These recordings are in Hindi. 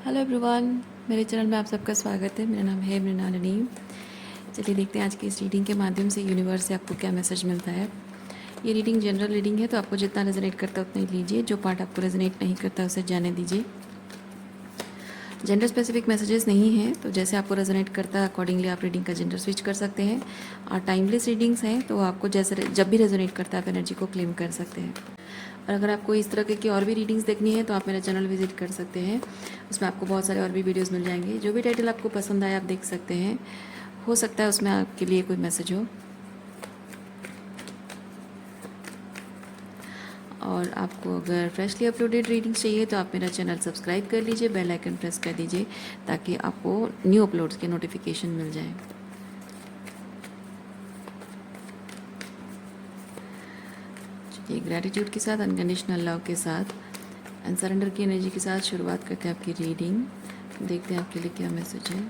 हेलो एवरीवन, मेरे चैनल में आप सबका स्वागत है। मेरा नाम है मृणालिनी। चलिए देखते हैं आज की इस रीडिंग के माध्यम से यूनिवर्स से आपको क्या मैसेज मिलता है। ये रीडिंग जनरल रीडिंग है, तो आपको जितना रेजोनेट करता है उतना ही लीजिए। जो पार्ट आपको रेजोनेट नहीं करता उसे जाने दीजिए। जेंडर स्पेसिफिक मैसेजेस नहीं हैं, तो जैसे आपको रेजोनेट करता है अकॉर्डिंगली आप रीडिंग का जेंडर स्विच कर सकते हैं। और टाइमलेस रीडिंग्स हैं, तो आपको जैसे जब भी रेजोनेट करता है आप एनर्जी को क्लेम कर सकते हैं। और अगर आपको इस तरह की और भी रीडिंग्स देखनी है तो आप मेरा चैनल विजिट कर सकते हैं। उसमें आपको बहुत सारे और भी वीडियोस मिल जाएंगे। जो भी टाइटल आपको पसंद आए आप देख सकते हैं। हो सकता है उसमें आपके लिए कोई मैसेज हो। और आपको अगर फ्रेशली अपलोडेड रीडिंग्स चाहिए तो आप मेरा चैनल सब्सक्राइब कर लीजिए, बेल आइकन प्रेस कर दीजिए ताकि आपको न्यू अपलोड्स के नोटिफिकेशन मिल जाए। चलिए ग्रैटिट्यूड के साथ, अनकंडीशनल लव के साथ एंड सरेंडर की एनर्जी के साथ शुरुआत करते हैं आपकी रीडिंग। देखते हैं आपके लिए क्या मैसेज है।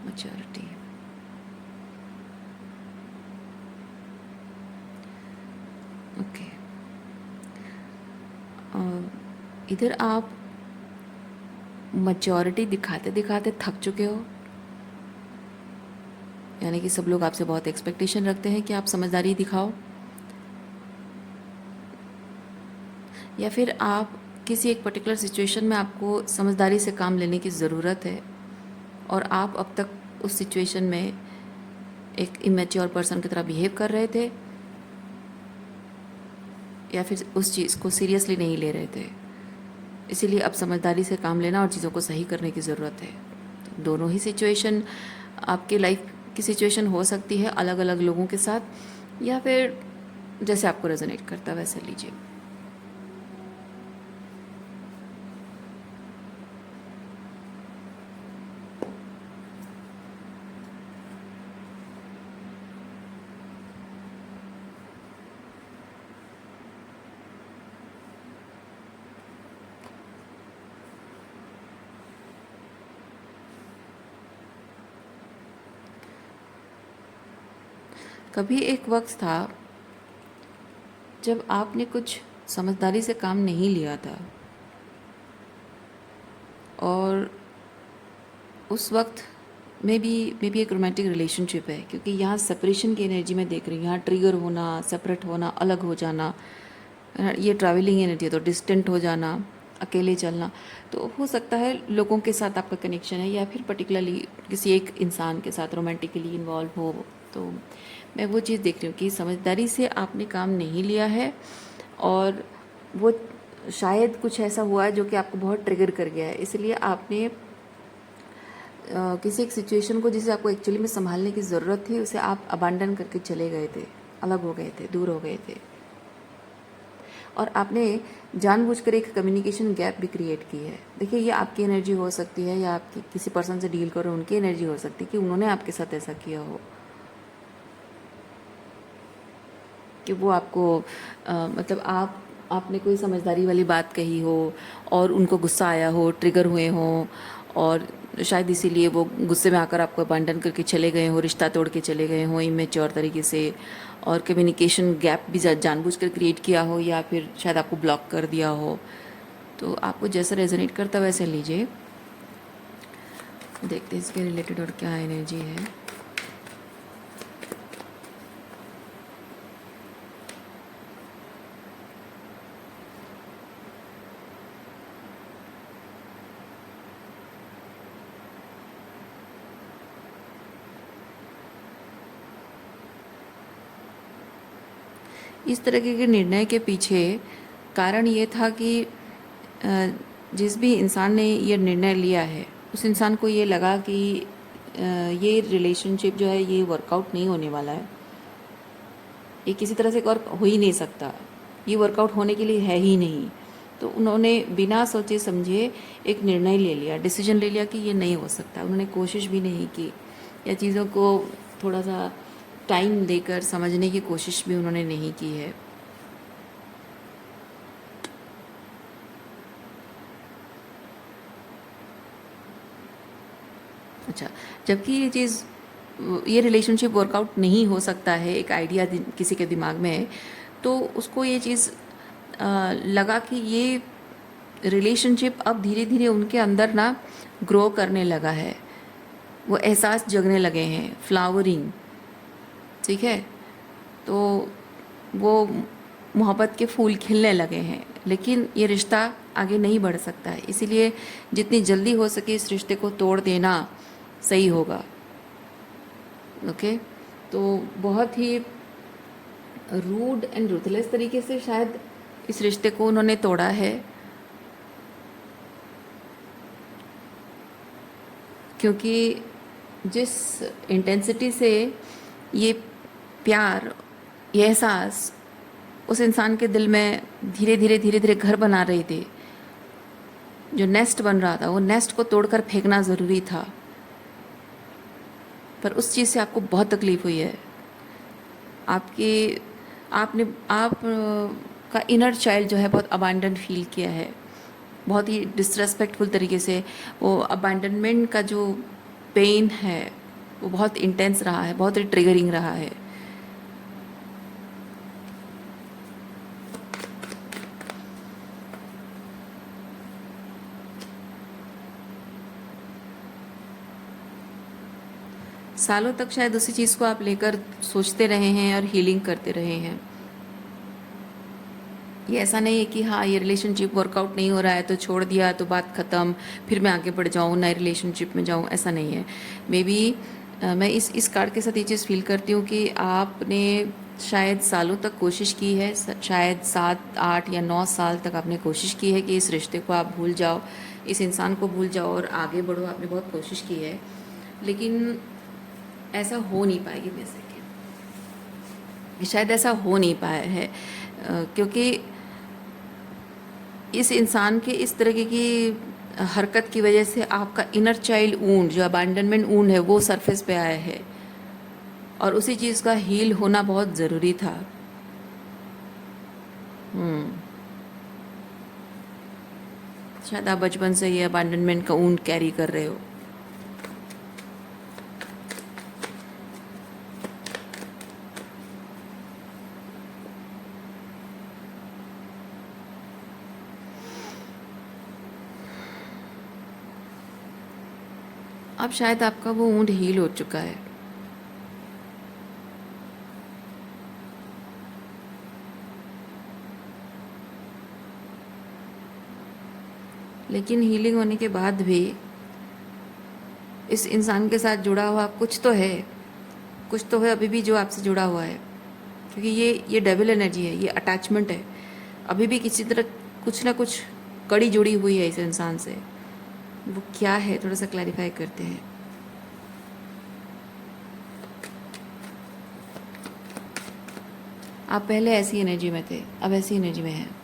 Maturity, okay. इधर आप मैच्योरिटी दिखाते दिखाते थक चुके हो, यानी कि सब लोग आपसे बहुत एक्सपेक्टेशन रखते हैं कि आप समझदारी दिखाओ, या फिर आप किसी एक पर्टिकुलर सिचुएशन में आपको समझदारी से काम लेने की ज़रूरत है और आप अब तक उस सिचुएशन में एक इमेच्योर पर्सन की तरह बिहेव कर रहे थे या फिर उस चीज़ को सीरियसली नहीं ले रहे थे। इसीलिए अब समझदारी से काम लेना और चीज़ों को सही करने की ज़रूरत है। तो दोनों ही सिचुएशन आपके लाइफ की सिचुएशन हो सकती है, अलग अलग लोगों के साथ, या फिर जैसे आपको रेजोनेट करता है वैसे लीजिए। कभी एक वक्त था जब आपने कुछ समझदारी से काम नहीं लिया था और उस वक्त में भी एक रोमांटिक रिलेशनशिप है, क्योंकि यहाँ सेपरेशन की एनर्जी में देख रही हूँ। यहाँ ट्रिगर होना, सेपरेट होना, अलग हो जाना, ये ट्रैवलिंग एनर्जी है, तो डिस्टेंट हो जाना, अकेले चलना। तो हो सकता है लोगों के साथ आपका कनेक्शन है या फिर पर्टिकुलरली किसी एक इंसान के साथ रोमांटिकली इन्वॉल्व हो। तो मैं वो चीज़ देख रही हूँ कि समझदारी से आपने काम नहीं लिया है और वो शायद कुछ ऐसा हुआ है जो कि आपको बहुत ट्रिगर कर गया है। इसलिए आपने किसी एक सिचुएशन को जिसे आपको एक्चुअली में संभालने की ज़रूरत थी उसे आप अबांडन करके चले गए थे, अलग हो गए थे, दूर हो गए थे। और आपने जानबूझकर एक कम्युनिकेशन गैप भी क्रिएट की है। देखिए ये आपकी एनर्जी हो सकती है या आपकी किसी पर्सन से डील करो उनकी एनर्जी हो सकती है कि उन्होंने आपके साथ ऐसा किया हो कि वो आपको मतलब आपने कोई समझदारी वाली बात कही हो और उनको गुस्सा आया हो, ट्रिगर हुए हों, और शायद इसीलिए वो गुस्से में आकर आपको अबांडन करके चले गए हो, रिश्ता तोड़ के चले गए हों इमेच्योर तरीके से, और कम्युनिकेशन गैप भी जानबूझकर क्रिएट किया हो या फिर शायद आपको ब्लॉक कर दिया हो। तो आपको जैसा रेजोनेट करता वैसे लीजिए। देखते हैं इसके रिलेटेड और क्या एनर्जी है। इस तरीके के निर्णय के पीछे कारण ये था कि जिस भी इंसान ने ये निर्णय लिया है उस इंसान को ये लगा कि ये रिलेशनशिप जो है ये वर्कआउट नहीं होने वाला है, ये किसी तरह से वर्क हो ही नहीं सकता, ये वर्कआउट होने के लिए है ही नहीं। तो उन्होंने बिना सोचे समझे एक निर्णय ले लिया, डिसीजन ले लिया कि ये नहीं हो सकता। उन्होंने कोशिश भी नहीं की या चीज़ों को थोड़ा सा टाइम देकर समझने की कोशिश भी उन्होंने नहीं की है। अच्छा, जबकि ये रिलेशनशिप वर्कआउट नहीं हो सकता है, एक आइडिया किसी के दिमाग में है, तो उसको ये चीज़ लगा कि ये रिलेशनशिप अब धीरे धीरे उनके अंदर ना ग्रो करने लगा है, वो एहसास जगने लगे हैं, फ्लावरिंग, ठीक है। तो वो मोहब्बत के फूल खिलने लगे हैं, लेकिन ये रिश्ता आगे नहीं बढ़ सकता है, इसीलिए जितनी जल्दी हो सके इस रिश्ते को तोड़ देना सही होगा। ओके, तो बहुत ही रूड एंड रूथलेस तरीके से शायद इस रिश्ते को उन्होंने तोड़ा है, क्योंकि जिस इंटेंसिटी से ये प्यार, ये एहसास उस इंसान के दिल में धीरे धीरे घर बना रहे थे, जो नेस्ट बन रहा था, वो नेस्ट को तोड़कर फेंकना ज़रूरी था। पर उस चीज़ से आपको बहुत तकलीफ़ हुई है। आप का इनर चाइल्ड जो है बहुत अबैंडन फील किया है, बहुत ही डिसरेस्पेक्टफुल तरीके से। वो अबैंडनमेंट का जो पेन है वो बहुत इंटेंस रहा है, बहुत ही ट्रिगरिंग रहा है। सालों तक शायद उसी चीज़ को आप लेकर सोचते रहे हैं और हीलिंग करते रहे हैं। ये ऐसा नहीं है कि हाँ ये रिलेशनशिप वर्कआउट नहीं हो रहा है तो छोड़ दिया तो बात ख़त्म, फिर मैं आगे बढ़ जाऊँ, नए रिलेशनशिप में जाऊँ, ऐसा नहीं है। मे बी मैं इस कार्ड के साथ ये चीज़ फील करती हूँ कि आपने शायद सालों तक कोशिश की है, शायद 7, 8 या 9 साल तक आपने कोशिश की है कि इस रिश्ते को आप भूल जाओ, इस इंसान को भूल जाओ और आगे बढ़ो। आपने बहुत कोशिश की है, लेकिन ऐसा हो नहीं पाएगी। जैसे कि शायद ऐसा हो नहीं पाया है, क्योंकि इस इंसान के इस तरह की हरकत की वजह से आपका इनर चाइल्ड वूंड, जो अबैंडनमेंट वूंड है, वो सरफेस पे आया है और उसी चीज़ का हील होना बहुत ज़रूरी था। शायद आप बचपन से ये अबैंडनमेंट का वूंड कैरी कर रहे हो। अब शायद आपका वो वूंड हील हो चुका है। लेकिन हीलिंग होने के बाद भी इस इंसान के साथ जुड़ा हुआ कुछ तो है, कुछ तो है अभी भी जो आपसे जुड़ा हुआ है, क्योंकि ये डबल एनर्जी है, ये अटैचमेंट है। अभी भी किसी तरह कुछ ना कुछ कड़ी जुड़ी हुई है इस इंसान से। वो क्या है, थोड़ा सा क्लैरिफाई करते हैं। आप पहले ऐसी एनर्जी में थे, अब ऐसी एनर्जी में हैं।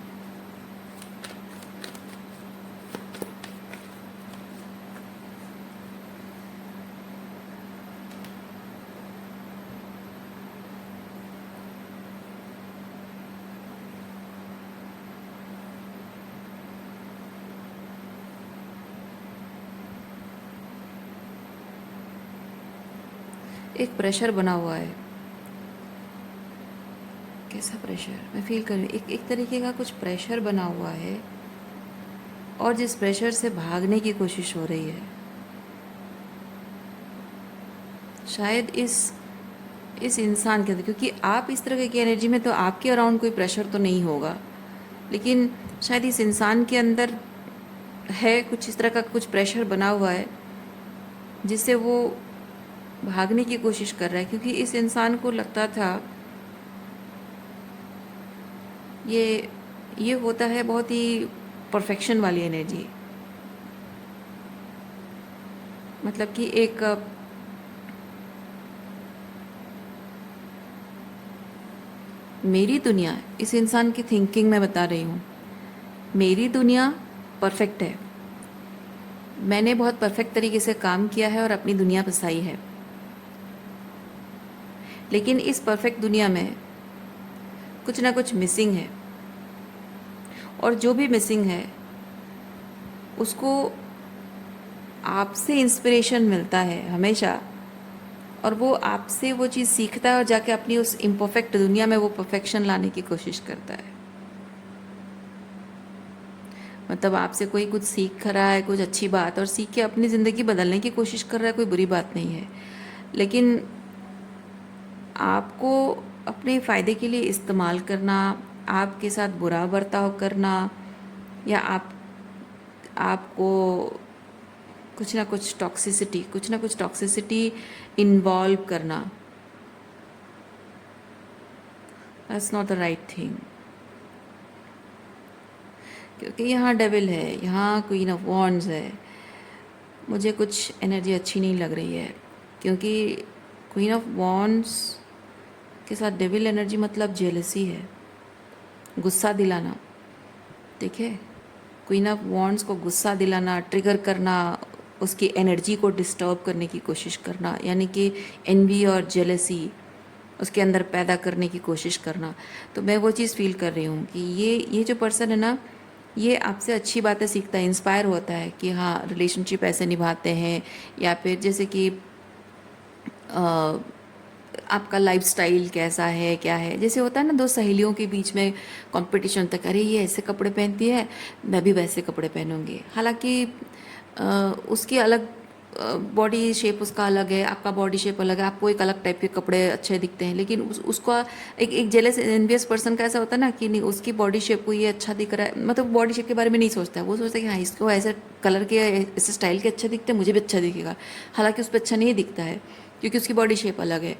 एक प्रेशर बना हुआ है। कैसा प्रेशर? मैं फील कर रही हूँ एक तरीके का कुछ प्रेशर बना हुआ है, और जिस प्रेशर से भागने की कोशिश हो रही है। शायद इस इंसान के अंदर, क्योंकि आप इस तरह की एनर्जी में, तो आपके अराउंड कोई प्रेशर तो नहीं होगा, लेकिन शायद इस इंसान के अंदर है कुछ इस तरह का कुछ प्रेशर बना हुआ है, जिससे वो भागने की कोशिश कर रहा है। क्योंकि इस इंसान को लगता था ये होता है बहुत ही परफेक्शन वाली एनर्जी, मतलब कि एक मेरी दुनिया, इस इंसान की थिंकिंग मैं बता रही हूँ, मेरी दुनिया परफेक्ट है, मैंने बहुत परफेक्ट तरीके से काम किया है और अपनी दुनिया बसाई है। लेकिन इस परफेक्ट दुनिया में कुछ ना कुछ मिसिंग है, और जो भी मिसिंग है उसको आपसे इंस्पिरेशन मिलता है हमेशा, और वो आपसे वो चीज़ सीखता है और जाके अपनी उस इम्परफेक्ट दुनिया में वो परफेक्शन लाने की कोशिश करता है। मतलब आपसे कोई कुछ सीख रहा है, कुछ अच्छी बात, और सीख के अपनी ज़िंदगी बदलने की कोशिश कर रहा है, कोई बुरी बात नहीं है, लेकिन आपको अपने फ़ायदे के लिए इस्तेमाल करना, आपके साथ बुरा बर्ताव करना, या आपको कुछ ना कुछ टॉक्सिसिटी इन्वॉल्व करना, that's not the right thing. क्योंकि यहाँ डेविल है, यहाँ क्वीन ऑफ वॉन्ड्स है, मुझे कुछ एनर्जी अच्छी नहीं लग रही है, क्योंकि क्वीन ऑफ वॉन्ड्स के साथ डेविल एनर्जी मतलब जेलसी है, गुस्सा दिलाना। ठीक है, क्वीन ऑफ वॉन्ड्स को गुस्सा दिलाना, ट्रिगर करना, उसकी एनर्जी को डिस्टर्ब करने की कोशिश करना, यानी कि एनवी और जेलसी उसके अंदर पैदा करने की कोशिश करना। तो मैं वो चीज़ फील कर रही हूँ कि ये जो पर्सन है ना, ये आपसे अच्छी बातें सीखता है, इंस्पायर होता है कि हाँ रिलेशनशिप ऐसे निभाते हैं, या फिर जैसे कि आपका लाइफस्टाइल कैसा है, क्या है। जैसे होता है ना, दो सहेलियों के बीच में कंपटीशन होता है, अरे ये ऐसे कपड़े पहनती है, मैं भी वैसे कपड़े पहनूंगी। हालांकि उसकी अलग बॉडी शेप उसका अलग है, आपका बॉडी शेप अलग है, आपको एक अलग टाइप के कपड़े अच्छे दिखते हैं, लेकिन उसका एक जेलस एनवियस पर्सन का ऐसा होता है ना कि नहीं, उसकी बॉडी शेप को ये अच्छा दिख रहा है, मतलब बॉडी शेप के बारे में नहीं सोचता है, वो सोचता है कि हाँ इसको ऐसे कलर के ऐसे स्टाइल के अच्छे दिखते हैं, मुझे भी अच्छा दिखेगा। हालांकि उस पर अच्छा नहीं दिखता है, क्योंकि उसकी बॉडी शेप अलग है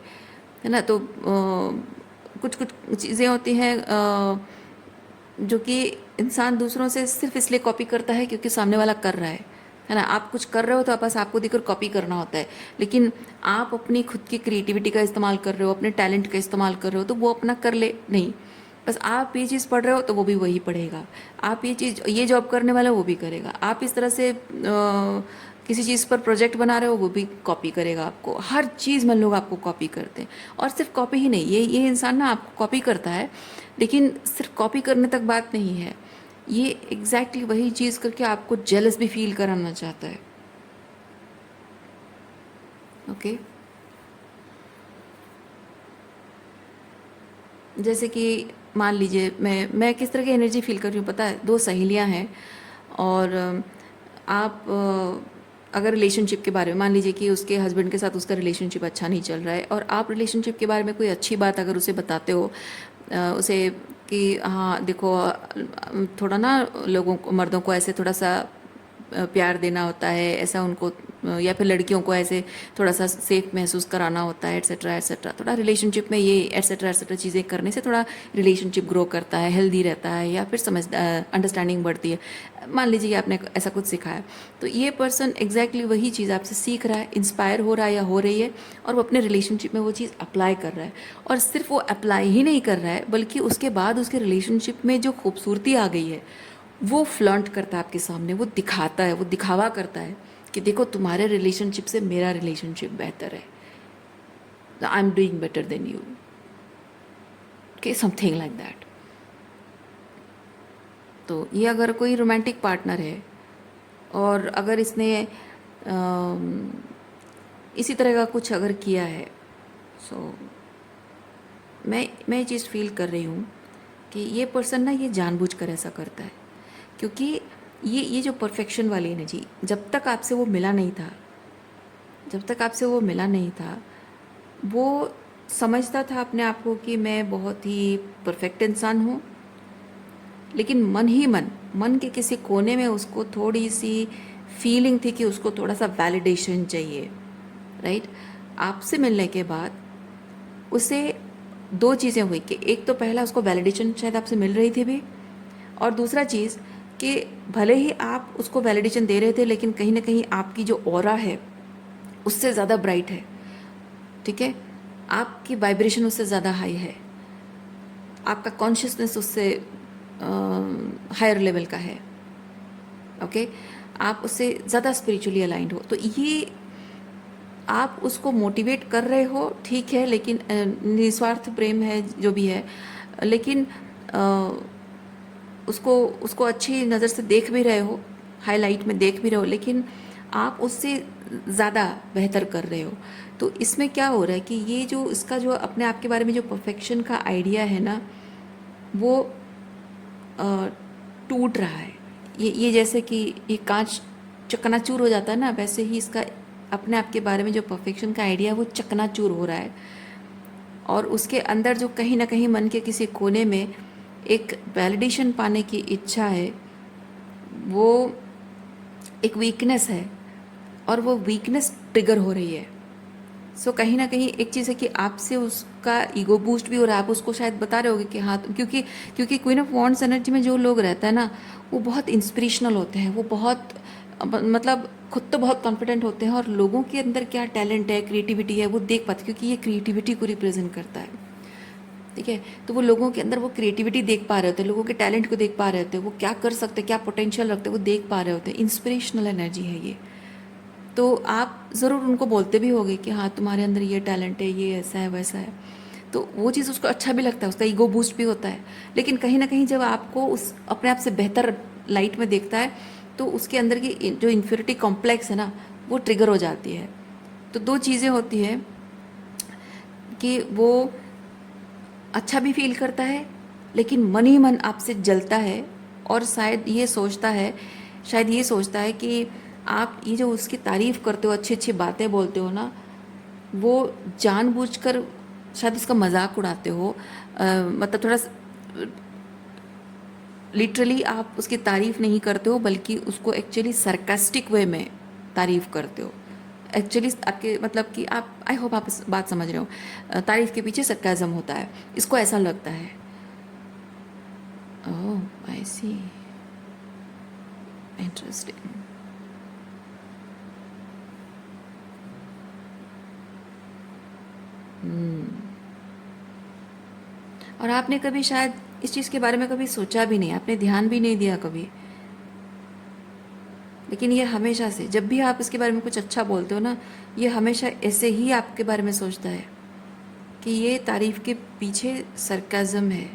ना। तो कुछ कुछ चीज़ें होती हैं जो कि इंसान दूसरों से सिर्फ इसलिए कॉपी करता है क्योंकि सामने वाला कर रहा है ना। आप कुछ कर रहे हो तो बस आपको देखकर कॉपी करना होता है, लेकिन आप अपनी खुद की क्रिएटिविटी का इस्तेमाल कर रहे हो, अपने टैलेंट का इस्तेमाल कर रहे हो, तो वो अपना कर ले नहीं। बस आप ये चीज़ पढ़ रहे हो तो वो भी वही पढ़ेगा, आप ये जॉब करने वाला वो भी करेगा, आप इस तरह से किसी चीज़ पर प्रोजेक्ट बना रहे हो वो भी कॉपी करेगा आपको। हर चीज़ में लोग आपको कॉपी करते हैं, और सिर्फ कॉपी ही नहीं, ये इंसान ना आपको कॉपी करता है, लेकिन सिर्फ कॉपी करने तक बात नहीं है, ये एग्जैक्टली वही चीज़ करके आपको जेलस भी फील कराना चाहता है। ओके, जैसे कि मान लीजिए मैं किस तरह की एनर्जी फील कर रही हूँ पता है। दो सहेलियाँ हैं, और आप अगर रिलेशनशिप के बारे में, मान लीजिए कि उसके हस्बैंड के साथ उसका रिलेशनशिप अच्छा नहीं चल रहा है, और आप रिलेशनशिप के बारे में कोई अच्छी बात अगर उसे बताते हो, उसे कि हाँ देखो थोड़ा ना लोगों को, मर्दों को ऐसे थोड़ा सा प्यार देना होता है, ऐसा उनको, या फिर लड़कियों को ऐसे थोड़ा सा सेफ महसूस कराना होता है, एट्सेट्रा एट्सेट्रा। थोड़ा रिलेशनशिप में ये एट्सेट्रा एट्सेट्रा चीज़ें करने से थोड़ा रिलेशनशिप ग्रो करता है, हेल्दी रहता है, या फिर समझ अंडरस्टैंडिंग बढ़ती है। मान लीजिए कि आपने ऐसा कुछ सिखाया, तो ये पर्सन एग्जैक्टली वही चीज़ आपसे सीख रहा है, इंस्पायर हो रहा है या हो रही है, और वो अपने रिलेशनशिप में वो चीज़ अप्लाई कर रहा है। और सिर्फ वो अप्लाई ही नहीं कर रहा है, बल्कि उसके बाद उसके रिलेशनशिप में जो खूबसूरती आ गई है वो फ्लॉन्ट करता है आपके सामने, वो दिखाता है, वो दिखावा करता है कि देखो तुम्हारे रिलेशनशिप से मेरा रिलेशनशिप बेहतर है, I am doing better than you, okay, something like that. तो ये अगर कोई रोमांटिक पार्टनर है, और अगर इसने इसी तरह का कुछ अगर किया है, सो मैं ये चीज़ फील कर रही हूँ कि ये पर्सन ना ये जानबूझकर ऐसा करता है, क्योंकि ये जो परफेक्शन वाली एनर्जी, जब तक आपसे वो मिला नहीं था, जब तक आपसे वो मिला नहीं था, वो समझता था अपने आप को कि मैं बहुत ही परफेक्ट इंसान हूँ, लेकिन मन के किसी कोने में उसको थोड़ी सी फीलिंग थी कि उसको थोड़ा सा वैलिडेशन चाहिए, राइट। आपसे मिलने के बाद उसे दो चीज़ें हुई कि एक तो पहला उसको वैलिडेशन शायद आपसे मिल रही थी भी, और दूसरा चीज़ कि भले ही आप उसको वैलिडेशन दे रहे थे, लेकिन कहीं ना कहीं आपकी जो ऑरा है उससे ज़्यादा ब्राइट है, ठीक है, आपकी वाइब्रेशन उससे ज़्यादा हाई है, आपका कॉन्शियसनेस उससे हायर लेवल का है, ओके, आप उससे ज़्यादा स्पिरिचुअली अलाइंड हो। तो ये आप उसको मोटिवेट कर रहे हो, ठीक है, लेकिन निस्वार्थ प्रेम है जो भी है, लेकिन उसको उसको अच्छी नज़र से देख भी रहे हो, हाईलाइट में देख भी रहे हो, लेकिन आप उससे ज़्यादा बेहतर कर रहे हो। तो इसमें क्या हो रहा है कि ये जो इसका जो अपने आप के बारे में जो परफेक्शन का आइडिया है ना, वो अ, टूट रहा है। ये जैसे कि ये कांच चकनाचूर हो जाता है ना, वैसे ही इसका अपने आप के बारे में जो परफेक्शन का आइडिया है वो चकनाचूर हो रहा है। और उसके अंदर जो कहीं ना कहीं मन के किसी कोने में एक वैलिडेशन पाने की इच्छा है, वो एक वीकनेस है, और वो वीकनेस ट्रिगर हो रही है। सो कहीं ना कहीं एक चीज़ है कि आपसे उसका ईगो बूस्ट भी हो रहा है। आप उसको शायद बता रहे होगे कि हाँ, क्योंकि क्योंकि क्वीन ऑफ वॉन्ड्स एनर्जी में जो लोग रहता है ना, वो बहुत इंस्पिरेशनल होते हैं, वो बहुत मतलब खुद तो बहुत कॉन्फिडेंट होते हैं, और लोगों के अंदर क्या टैलेंट है, क्रिएटिविटी है, वो देख पाते, क्योंकि ये क्रिएटिविटी को रिप्रेजेंट करता है। ठीक है, तो वो लोगों के अंदर वो क्रिएटिविटी देख पा रहे होते हैं, लोगों के टैलेंट को देख पा रहे होते हैं, वो क्या कर सकते हैं, क्या पोटेंशियल रखते हैं, वो देख पा रहे होते हैं। इंस्पिरेशनल एनर्जी है ये। तो आप ज़रूर उनको बोलते भी होगे कि हाँ, तुम्हारे अंदर ये टैलेंट है, ये ऐसा है, वैसा है। तो वो चीज़ उसको अच्छा भी लगता है, उसका ईगो बूस्ट भी होता है। लेकिन कहीं ना कहीं जब आपको उस अपने आप से बेहतर लाइट में देखता है, तो उसके अंदर की जो इन्फीरियरिटी कॉम्प्लेक्स है ना, वो ट्रिगर हो जाती है। तो दो चीज़ें होती है कि वो अच्छा भी फील करता है, लेकिन मन ही मन आपसे जलता है, और शायद ये सोचता है कि आप ये जो उसकी तारीफ़ करते हो, अच्छी अच्छी बातें बोलते हो ना, वो जानबूझकर शायद उसका मजाक उड़ाते हो। मतलब थोड़ा लिटरली आप उसकी तारीफ़ नहीं करते हो, बल्कि उसको एक्चुअली सरकास्टिक वे में तारीफ़ करते हो। एक्चुअली आपके मतलब कि आप, आई होप आप इस बात समझ रहे हो, तारीफ़ के पीछे सरकाज़म होता है, इसको ऐसा लगता है। ओह, आई सी, इंटरेस्टिंग। और आपने कभी शायद इस चीज़ के बारे में कभी सोचा भी नहीं, आपने ध्यान भी नहीं दिया कभी, लेकिन ये हमेशा से जब भी आप इसके बारे में कुछ अच्छा बोलते हो ना, ये हमेशा ऐसे ही आपके बारे में सोचता है कि ये तारीफ़ के पीछे सरकाज़म है।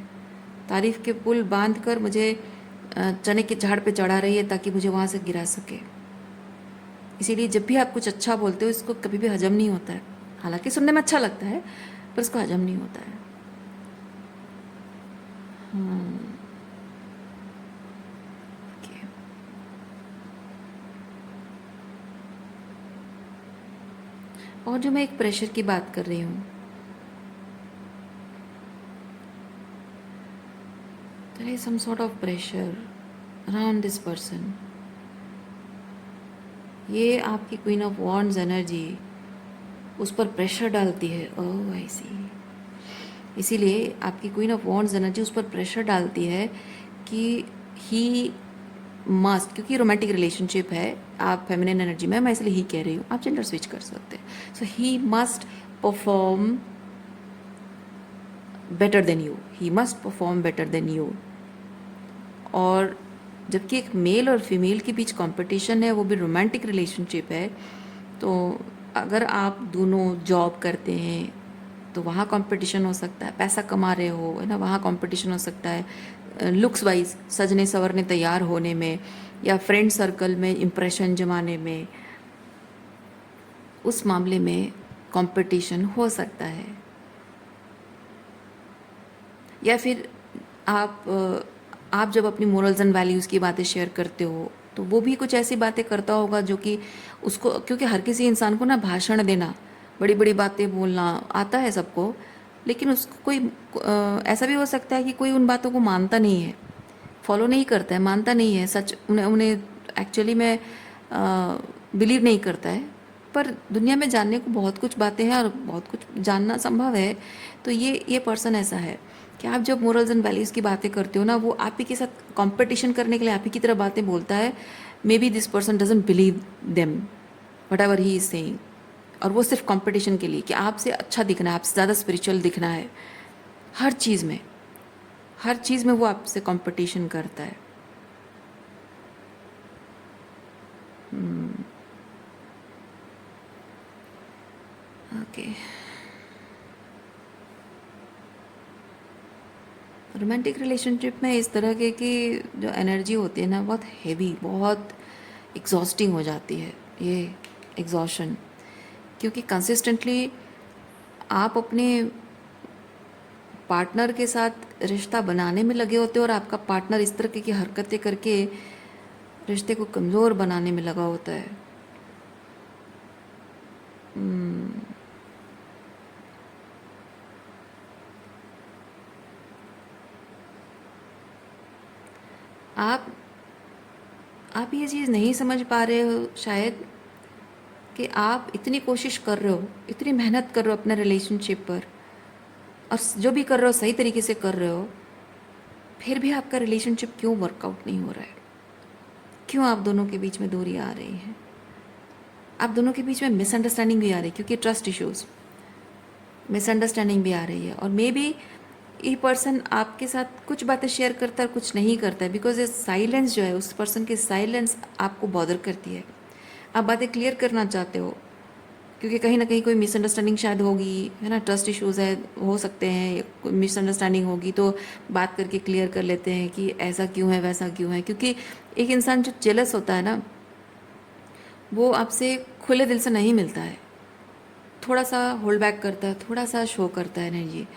तारीफ़ के पुल बांध कर मुझे चने के झाड़ पे चढ़ा रही है, ताकि मुझे वहाँ से गिरा सके। इसीलिए जब भी आप कुछ अच्छा बोलते हो, इसको कभी भी हजम नहीं होता है। हालांकि सुनने में अच्छा लगता है, पर इसको हजम नहीं होता है। ओके। और जो मैं एक प्रेशर की बात कर रही हूँ, there is some sort of pressure around this person. ये आपकी क्वीन ऑफ वॉन्ड्स एनर्जी उस पर प्रेशर डालती है। ओह, आई सी। इसीलिए आपकी क्वीन ऑफ वॉन्ड्स एनर्जी उस पर प्रेशर डालती है कि ही मस्ट, क्योंकि रोमांटिक रिलेशनशिप है, आप फेमिनिन एनर्जी में, मैं इसलिए ही कह रही हूँ, आप जेंडर स्विच कर सकते हैं। So he must perform better than you, he must perform better than you. और जबकि एक मेल और फीमेल के बीच कंपटीशन है, वो भी रोमांटिक रिलेशनशिप है, तो अगर आप दोनों जॉब करते हैं तो वहाँ कंपटीशन हो सकता है, पैसा कमा रहे हो है ना, वहाँ कंपटीशन हो सकता है, लुक्स वाइज सजने संवरने तैयार होने में, या फ्रेंड सर्कल में इम्प्रेशन जमाने में, उस मामले में कंपटीशन हो सकता है। या फिर आप जब अपनी मोरल्स एंड वैल्यूज़ की बातें शेयर करते हो, तो वो भी कुछ ऐसी बातें करता होगा जो कि उसको, क्योंकि हर किसी इंसान को ना भाषण देना, बड़ी बड़ी बातें बोलना आता है सबको, लेकिन उसको कोई ऐसा भी हो सकता है कि कोई उन बातों को मानता नहीं है, फॉलो नहीं करता है, मानता नहीं है, सच उन्हें उन्हें एक्चुअली में बिलीव नहीं करता है। पर दुनिया में जानने को बहुत कुछ बातें हैं, और बहुत कुछ जानना संभव है। तो ये पर्सन ऐसा है कि आप जब मोरल्स एंड वैल्यूज़ की बातें करते हो ना, वो आप ही के साथ कंपटीशन करने के लिए आप ही की तरह बातें बोलता है। May be this person doesn't believe them what ever he is saying, और वो सिर्फ कंपटीशन के लिए कि आपसे अच्छा दिखना है, आपसे ज़्यादा स्पिरिचुअल दिखना है। हर चीज़ में, हर चीज़ में वो आपसे कंपटीशन करता है। ओके। रोमांटिक रिलेशनशिप में इस तरह के की जो एनर्जी होती है ना, बहुत हैवी, बहुत एग्जॉस्टिंग हो जाती है। ये एग्जॉशन, क्योंकि कंसिस्टेंटली आप अपने पार्टनर के साथ रिश्ता बनाने में लगे होते हो और आपका पार्टनर इस तरह की हरकतें करके रिश्ते को कमज़ोर बनाने में लगा होता है। आप आप ये चीज़ नहीं समझ पा रहे हो शायद कि आप इतनी कोशिश कर रहे हो, इतनी मेहनत कर रहे हो अपने रिलेशनशिप पर, और जो भी कर रहे हो सही तरीके से कर रहे हो, फिर भी आपका रिलेशनशिप क्यों वर्कआउट नहीं हो रहा है? क्यों आप दोनों के बीच में दूरी आ रही है? आप दोनों के बीच में मिसअंडरस्टैंडिंग भी आ रही है, क्योंकि ट्रस्ट इश्यूज़, मिसअंडरस्टैंडिंग भी आ रही है। और मे बी ये पर्सन आपके साथ कुछ बातें शेयर करता है, कुछ नहीं करता है, बिकॉज ये साइलेंस जो है, उस पर्सन की साइलेंस आपको बॉदर करती है। आप बातें क्लियर करना चाहते हो, क्योंकि कहीं ना कहीं कोई मिसअंडरस्टैंडिंग शायद होगी, है ना, ट्रस्ट इश्यूज़ है, हो सकते हैं, मिसअंडरस्टैंडिंग होगी, तो बात करके क्लियर कर लेते हैं कि ऐसा क्यों है, वैसा क्यों है। क्योंकि एक इंसान जो जेलस होता है ना, वो आपसे खुले दिल से नहीं मिलता है, थोड़ा सा होल्ड बैक करता है, थोड़ा सा शो करता है एनर्जी,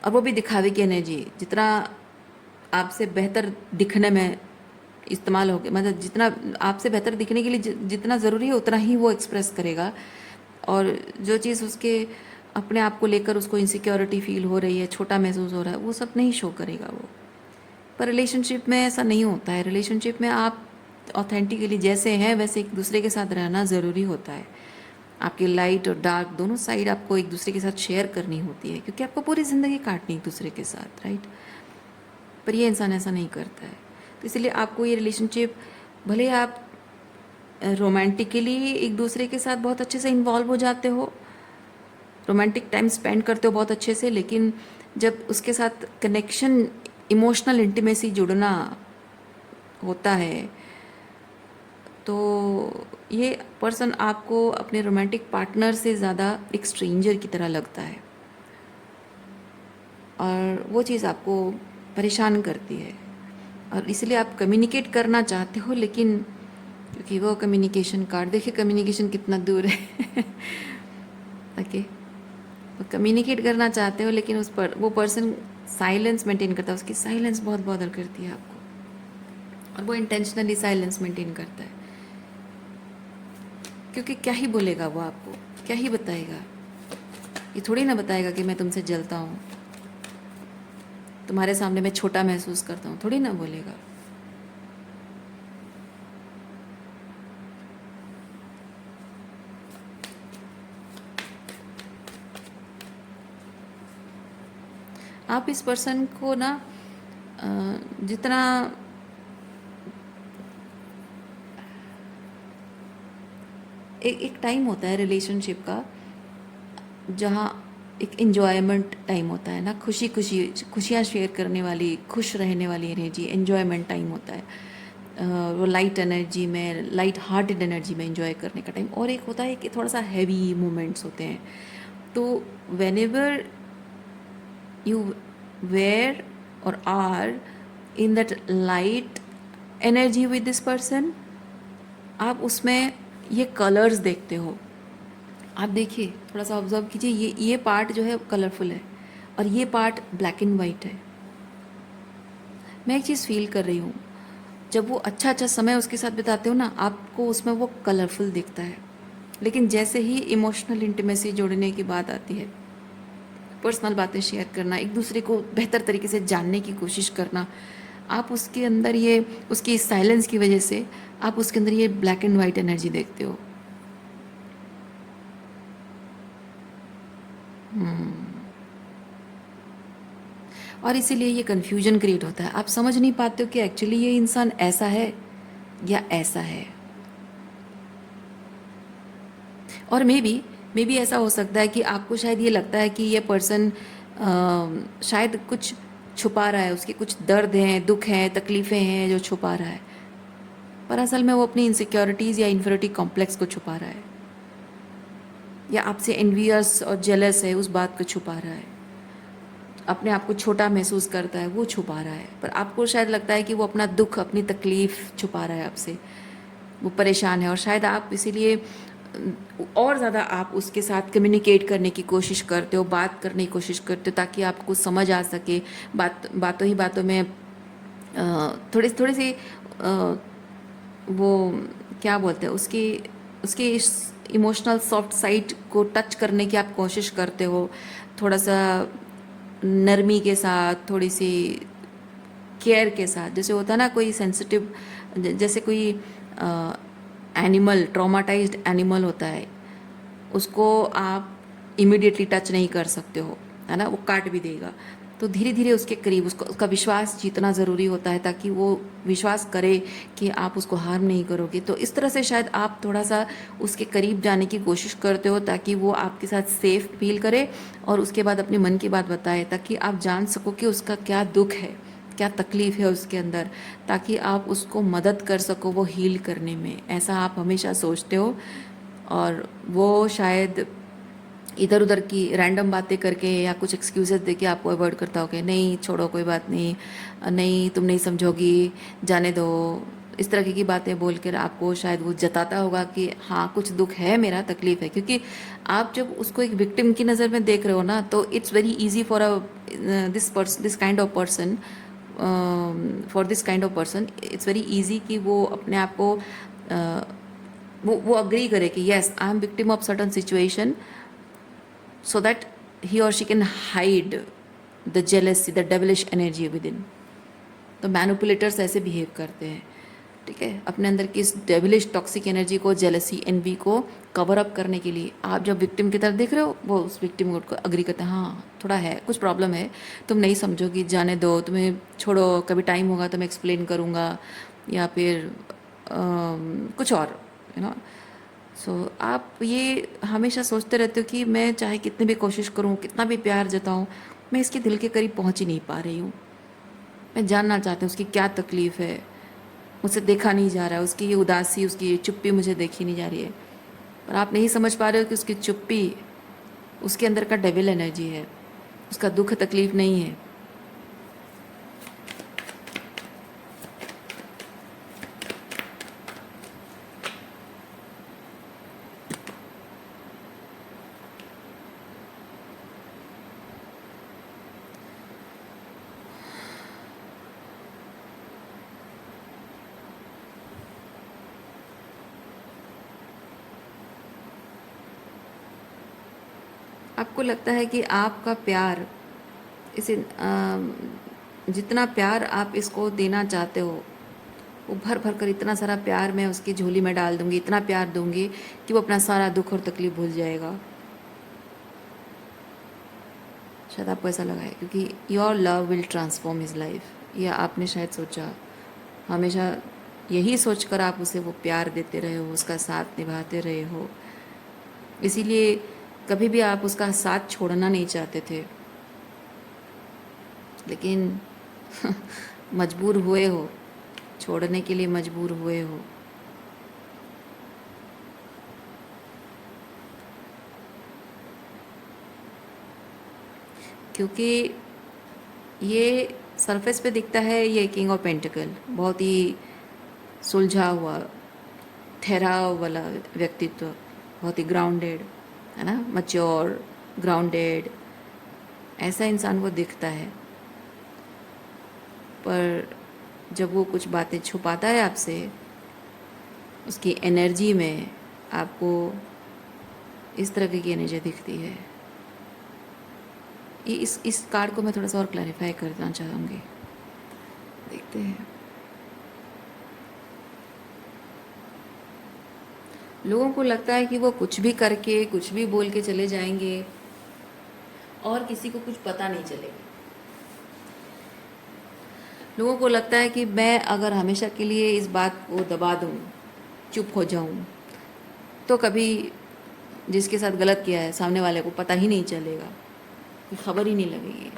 और वो भी दिखावे की एनर्जी, जितना आपसे बेहतर दिखने में इस्तेमाल हो गया, मतलब जितना आपसे बेहतर दिखने के लिए जितना ज़रूरी है उतना ही वो एक्सप्रेस करेगा। और जो चीज़ उसके अपने आप को लेकर उसको इनसिक्योरिटी फील हो रही है, छोटा महसूस हो रहा है, वो सब नहीं शो करेगा वो। पर रिलेशनशिप में ऐसा नहीं होता है। रिलेशनशिप में आप ऑथेंटिकली जैसे हैं वैसे एक दूसरे के साथ रहना ज़रूरी होता है। आपकी लाइट और डार्क दोनों साइड आपको एक दूसरे के साथ शेयर करनी होती है, क्योंकि आपको पूरी ज़िंदगी काटनी एक दूसरे के साथ, राइट। पर ये इंसान ऐसा नहीं करता है, तो इसलिए आपको ये रिलेशनशिप, भले आप रोमांटिकली एक दूसरे के साथ बहुत अच्छे से इन्वॉल्व हो जाते हो, रोमांटिक टाइम स्पेंड करते हो बहुत अच्छे से, लेकिन जब उसके साथ कनेक्शन, इमोशनल इंटीमेसी जुड़ना होता है, तो ये पर्सन आपको अपने रोमांटिक पार्टनर से ज़्यादा एक स्ट्रेंजर की तरह लगता है, और वो चीज़ आपको परेशान करती है। और इसलिए आप कम्युनिकेट करना चाहते हो, लेकिन क्योंकि वो कम्युनिकेशन कार्ड, देखिए कम्युनिकेशन कितना दूर है ओके, वो कम्युनिकेट करना चाहते हो, लेकिन उस पर वो पर्सन साइलेंस मेंटेन करता है, उसकी साइलेंस बहुत बॉदर करती है आपको, और वो इंटेंशनली साइलेंस मेंटेन करता है, क्योंकि क्या ही बोलेगा वो आपको, क्या ही बताएगा। ये थोड़ी ना बताएगा कि मैं तुमसे जलता हूँ, तुम्हारे सामने मैं छोटा महसूस करता हूँ, थोड़ी ना बोलेगा। आप इस पर्सन को ना जितना एक टाइम होता है रिलेशनशिप का, जहाँ एक इन्जॉयमेंट टाइम होता है ना, खुशियाँ शेयर करने वाली, खुश रहने वाली एनर्जी, इन्जॉयमेंट टाइम होता है। वो लाइट एनर्जी में, लाइट हार्टेड एनर्जी में एंजॉय करने का टाइम। और एक होता है कि थोड़ा सा हैवी मोमेंट्स होते हैं। तो whenever you were or are in that light energy with this person, आप उसमें ये कलर्स देखते हो। आप देखिए, थोड़ा सा ऑब्जर्व कीजिए, ये पार्ट जो है कलरफुल है, और ये पार्ट ब्लैक एंड वाइट है। मैं एक चीज़ फील कर रही हूँ, जब वो अच्छा अच्छा समय उसके साथ बिताते हो ना, आपको उसमें वो कलरफुल दिखता है। लेकिन जैसे ही इमोशनल इंटीमेसी जोड़ने की बात आती है, पर्सनल बातें शेयर करना, एक दूसरे को बेहतर तरीके से जानने की कोशिश करना, आप उसके अंदर ये, उसकी साइलेंस की वजह से आप उसके अंदर ये ब्लैक एंड वाइट एनर्जी देखते हो। और इसीलिए ये कन्फ्यूजन क्रिएट होता है। आप समझ नहीं पाते हो कि एक्चुअली ये इंसान ऐसा है या ऐसा है। और मे बी ऐसा हो सकता है कि आपको शायद ये लगता है कि ये पर्सन शायद कुछ छुपा रहा है, उसके कुछ दर्द हैं, दुख हैं, तकलीफ़ें हैं जो छुपा रहा है, पर असल में वो अपनी इनसिक्योरिटीज़ या इन्फिनिटी कॉम्प्लेक्स को छुपा रहा है, या आपसे एनवियस और जेलस है, उस बात को छुपा रहा है, अपने आप को छोटा महसूस करता है, वो छुपा रहा है। पर आपको शायद लगता है कि वो अपना दुख, अपनी तकलीफ़ छुपा रहा है आपसे, वो परेशान है और शायद आप इसीलिए और ज़्यादा आप उसके साथ कम्युनिकेट करने की कोशिश करते हो, बात करने की कोशिश करते हो ताकि आपको समझ आ सके। बातों ही बातों में थोड़ी थोड़ी सी वो क्या बोलते हैं उसकी उसकी इमोशनल सॉफ्ट साइड को टच करने की आप कोशिश करते हो, थोड़ा सा नरमी के साथ, थोड़ी सी केयर के साथ। जैसे होता है ना कोई सेंसिटिव, जैसे कोई एनिमल, ट्रॉमाटाइज्ड एनिमल होता है, उसको आप इमिडिएटली टच नहीं कर सकते हो, है ना, वो काट भी देगा। तो धीरे धीरे उसके करीब उसका विश्वास जीतना ज़रूरी होता है ताकि वो विश्वास करे कि आप उसको हार्म नहीं करोगे। तो इस तरह से शायद आप थोड़ा सा उसके करीब जाने की कोशिश करते हो ताकि वो आपके साथ सेफ फील करे और उसके बाद अपने मन की बात बताए, ताकि आप जान सको कि उसका क्या दुख है, क्या तकलीफ़ है उसके अंदर, ताकि आप उसको मदद कर सको वो हील करने में। ऐसा आप हमेशा सोचते हो और वो शायद इधर उधर की रैंडम बातें करके या कुछ एक्सक्यूजेस देके आपको अवॉइड करता हो कि नहीं छोड़ो कोई बात नहीं, नहीं तुम नहीं समझोगी, जाने दो, इस तरह की बातें बोलकर आपको शायद वो जताता होगा कि हाँ कुछ दुख है, मेरा तकलीफ़ है। क्योंकि आप जब उसको एक विक्टिम की नज़र में देख रहे हो ना, तो it's very easy for this kind of person, for this kind of person it's very easy कि वो अपने आप को वो अग्री करे कि yes I am victim of certain situation, so that he or she can hide the jealousy, the devilish energy within. तो मैनिपुलेटर्स ऐसे बिहेव करते हैं, ठीक है, अपने अंदर की इस डेविलिश टॉक्सिक एनर्जी को, जेलसी, एनवी को कवर अप करने के लिए। आप जब विक्टिम की तरफ देख रहे हो, वो उस विक्टिम को अग्री करते हैं, हाँ थोड़ा है, कुछ प्रॉब्लम है, तुम नहीं समझोगी, जाने दो, तुम्हें छोड़ो, कभी टाइम होगा तो मैं एक्सप्लेन करूँगा, या फिर कुछ और, यू नो। सो आप ये हमेशा सोचते रहते हो कि मैं चाहे कितनी भी कोशिश करूं, कितना भी प्यार जताऊं, मैं इसके दिल के करीब पहुंच ही नहीं पा रही हूँ। मैं जानना चाहती हूँ उसकी क्या तकलीफ़ है, मुझसे देखा नहीं जा रहा है, उसकी ये उदासी, उसकी ये चुप्पी मुझे देखी नहीं जा रही है। पर आप नहीं समझ पा रहे हो कि उसकी चुप्पी उसके अंदर का डेविल एनर्जी है, उसका दुख तकलीफ़ नहीं है। आपको लगता है कि आपका प्यार इसे जितना प्यार आप इसको देना चाहते हो, वो भर भर कर इतना सारा प्यार मैं उसकी झोली में डाल दूंगी, इतना प्यार दूंगी कि वो अपना सारा दुख और तकलीफ भूल जाएगा। शायद आपको ऐसा लगा है क्योंकि your love will transform his life. या आपने शायद सोचा, हमेशा यही सोचकर आप उसे वो प्यार देते रहे हो, उसका साथ निभाते रहे हो, इसीलिए कभी भी आप उसका साथ छोड़ना नहीं चाहते थे, लेकिन मजबूर हुए हो, छोड़ने के लिए मजबूर हुए हो। क्योंकि ये सरफेस पे दिखता है, ये किंग ऑफ पेंटिकल बहुत ही सुलझा हुआ, ठहराव वाला व्यक्तित्व, बहुत ही ग्राउंडेड, है ना, मैच्योर, ग्राउंडेड, ऐसा इंसान वो दिखता है। पर जब वो कुछ बातें छुपाता है आपसे, उसकी एनर्जी में आपको इस तरह की एनर्जी दिखती है। ये इस कार्ड को मैं थोड़ा सा और क्लैरिफाई करना चाहूँगी, देखते हैं। लोगों को लगता है कि वो कुछ भी करके, कुछ भी बोल के चले जाएंगे और किसी को कुछ पता नहीं चलेगा। लोगों को लगता है कि मैं अगर हमेशा के लिए इस बात को दबा दूं, चुप हो जाऊं, तो कभी जिसके साथ गलत किया है सामने वाले को पता ही नहीं चलेगा, कोई खबर ही नहीं लगेगी।